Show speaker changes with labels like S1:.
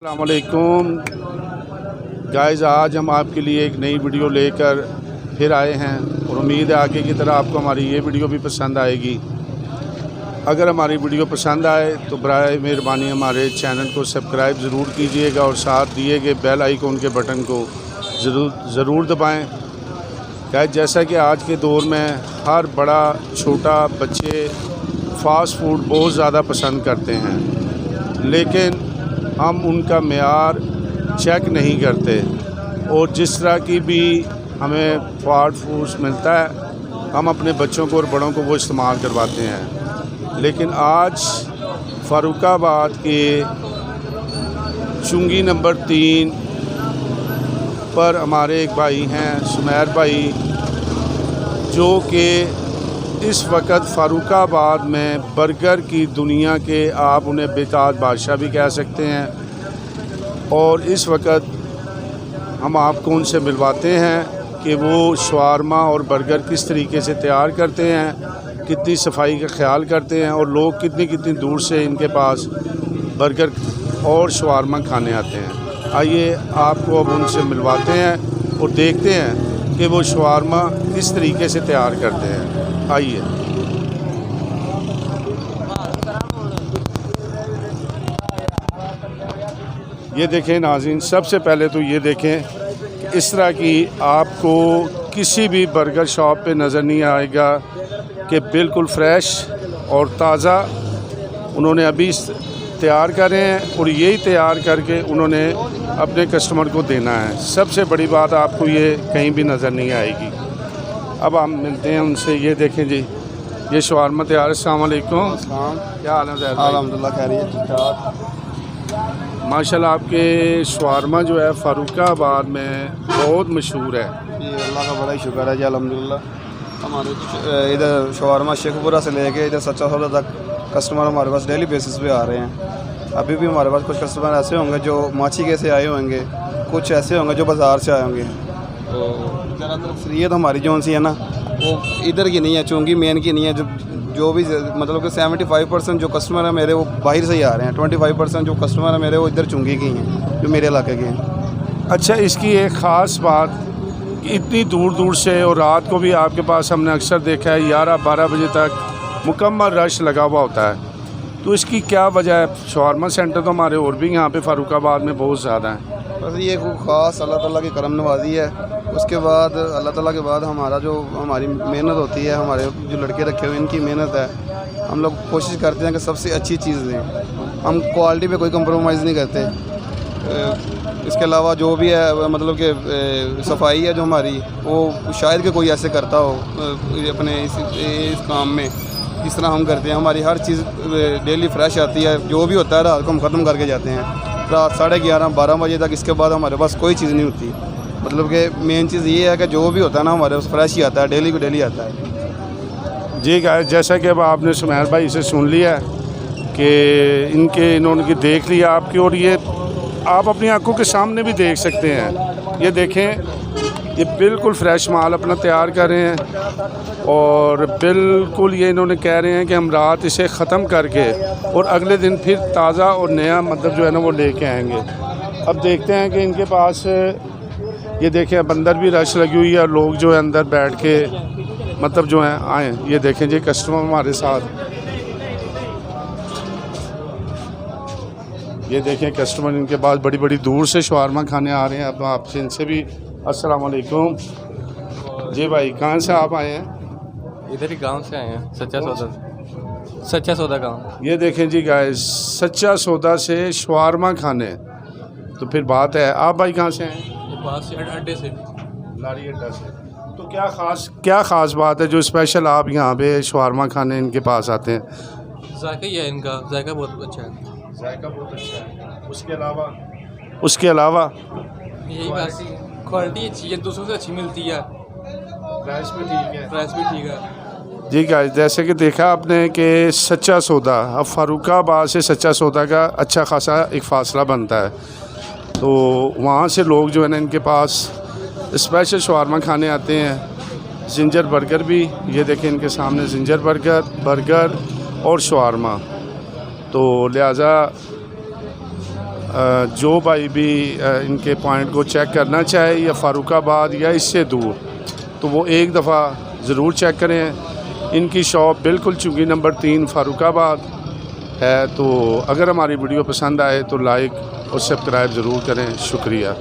S1: अस्सलामुअलैकुम गाइस, आज हम आपके लिए एक नई वीडियो लेकर फिर आए हैं और उम्मीद है आगे की तरह आपको हमारी ये वीडियो भी पसंद आएगी। अगर हमारी वीडियो पसंद आए तो बराए मेहरबानी हमारे चैनल को सब्सक्राइब ज़रूर कीजिएगा और साथ दिए गए बेल आइकन के बटन को ज़रूर दबाएं। गाइस, जैसा कि आज के दौर में हर बड़ा छोटा बच्चे फ़ास्ट फूड बहुत ज़्यादा पसंद करते हैं, लेकिन हम उनका मेयार चेक नहीं करते और जिस तरह की भी हमें फास्ट फूड्स मिलता है हम अपने बच्चों को और बड़ों को वो इस्तेमाल करवाते हैं। लेकिन आज फ़ारुखाबाद के चुंगी नंबर 3 पर हमारे एक भाई हैं सुमैर भाई, जो कि इस वक्त फ़ारुखाबाद में बर्गर की दुनिया के आप उन्हें बेताज बादशाह भी कह सकते हैं। और इस वक्त हम आपको उनसे मिलवाते हैं कि वो शवारमा और बर्गर किस तरीके से तैयार करते हैं, कितनी सफाई का ख्याल करते हैं और लोग कितनी दूर से इनके पास बर्गर और शवारमा खाने आते हैं। आइए आपको अब उनसे मिलवाते हैं और देखते हैं कि वो शवारमा किस तरीके से तैयार करते हैं। आइए। ये देखें नाज़रीन, सबसे पहले तो ये देखें कि इस तरह की आपको किसी भी बर्गर शॉप पे नज़र नहीं आएगा कि बिल्कुल फ़्रेश और ताज़ा उन्होंने अभी तैयार कर रहे हैं और यही तैयार करके उन्होंने अपने कस्टमर को देना है। सबसे बड़ी बात आपको ये कहीं भी नज़र नहीं आएगी। अब हम मिलते हैं उनसे। ये देखें जी, ये शवारमा तैयार। अस्सलाम वालेकुम, क्या हाल है?
S2: अल्हम्दुलिल्लाह खैरियत ठीक।
S1: माशाल्लाह, आपके शवारमा जो है फ़ारुखाबाद में बहुत मशहूर है।
S2: जी, अल्लाह का बड़ा ही शुक्र है जी, अल्हम्दुलिल्लाह। हमारे इधर शवारमा शेखपुरा से लेके इधर सच्चा सौदा तक कस्टमर हमारे पास डेली बेसिस पे आ रहे हैं। अभी भी हमारे पास कुछ कस्टमर ऐसे होंगे जो माछी से आए होंगे, कुछ ऐसे होंगे जो बाज़ार से आए होंगे। तो ज़्यादातर अक्सरियत हमारी जो सी है ना, वो इधर की नहीं है, चुंगी मेन की नहीं है। जो भी मतलब कि 75% जो कस्टमर है मेरे वो बाहर से ही आ रहे हैं। 25% जो कस्टमर है मेरे वो इधर चुंगी की हैं, जो मेरे इलाके के हैं।
S1: अच्छा, इसकी एक ख़ास बात कि इतनी दूर से, और रात को भी आपके पास हमने अक्सर देखा है 11-12 बजे तक मुकम्मल रश लगा हुआ होता है, तो इसकी क्या वजह है? शवारमा सेंटर तो हमारे और भी यहाँ पे फ़ारुखाबाद में बहुत ज़्यादा है।
S2: बस ये कोई ख़ास अल्लाह ताला की करम नवाज़ी है। उसके बाद अल्लाह ताला के बाद हमारा जो हमारी मेहनत होती है, हमारे जो लड़के रखे हुए इनकी मेहनत है। हम लोग कोशिश करते हैं कि सबसे अच्छी चीज़ दें। हम क्वालिटी पे कोई कंप्रोमाइज़ नहीं करते। इसके अलावा जो भी है मतलब कि सफाई है जो हमारी, वो शायद कि कोई ऐसे करता हो अपने इस काम में जिस तरह हम करते हैं। हमारी हर चीज़ डेली फ्रेश आती है। जो भी होता है रात को हम ख़त्म करके जाते हैं, रात 11:30-12 बजे तक। इसके बाद हमारे पास कोई चीज़ नहीं होती। मतलब कि मेन चीज़ ये है कि जो भी होता है ना हमारे पास फ्रेश ही आता है, डेली को डेली आता है।
S1: जी गाइस, जैसा कि अब आपने सुमैर भाई से सुन लिया कि इन्होंने देख लिया आपकी, और ये आप अपनी आंखों के सामने भी देख सकते हैं। ये देखें, ये बिल्कुल फ़्रेश माल अपना तैयार कर रहे हैं और बिल्कुल ये इन्होंने कह रहे हैं कि हम रात इसे ख़त्म करके और अगले दिन फिर ताज़ा और नया मतलब जो है ना वो लेके आएंगे। अब देखते हैं कि इनके पास ये देखें, अब अंदर भी रश लगी हुई है और लोग जो है अंदर बैठ के मतलब जो है आए। ये देखें जी, कस्टमर हमारे साथ, ये देखें कस्टमर इनके पास बड़ी दूर से शवारमा खाने आ रहे हैं। अब आपसे इनसे भी अस्सलाम वालेकुम। जी भाई, कहाँ से आप आए हैं?
S3: इधर ही गांव से आए हैं, सच्चा सौदा गांव।
S1: ये देखें जी गाइस, सच्चा सौदा से शवारमा खाने, तो फिर बात है। आप भाई कहाँ से हैं?
S3: पास अड्डे से,
S1: लारी अड्डा से। तो क्या ख़ास बात है जो स्पेशल आप यहाँ पे शवारमा खाने इनके पास आते हैं?
S3: जायका ही है इनका, जायका बहुत अच्छा है।
S1: जायका बहुत अच्छा है। उसके अलावा
S3: यही बस क्वालिटी अच्छी है, दूसरों से अच्छी मिलती है,
S1: प्राइस भी ठीक है।
S3: प्राइस भी ठीक है।
S1: जी गाइस, जैसे कि देखा आपने कि सच्चा सौदा, अब फ़ारुखाबाद से सच्चा सौदा का अच्छा खासा एक फ़ासला बनता है, तो वहाँ से लोग जो है ना इनके पास स्पेशल शवारमा खाने आते हैं। जिंजर बर्गर भी, ये देखें इनके सामने जिंजर बर्गर और शवारमा। तो लिहाजा जो भाई भी इनके पॉइंट को चेक करना चाहे या फ़ारुखाबाद या इससे दूर, तो वो एक दफ़ा ज़रूर चेक करें। इनकी शॉप बिल्कुल चुंगी नंबर 3 फ़ारुखाबाद है। तो अगर हमारी वीडियो पसंद आए तो लाइक और सब्सक्राइब ज़रूर करें। शुक्रिया।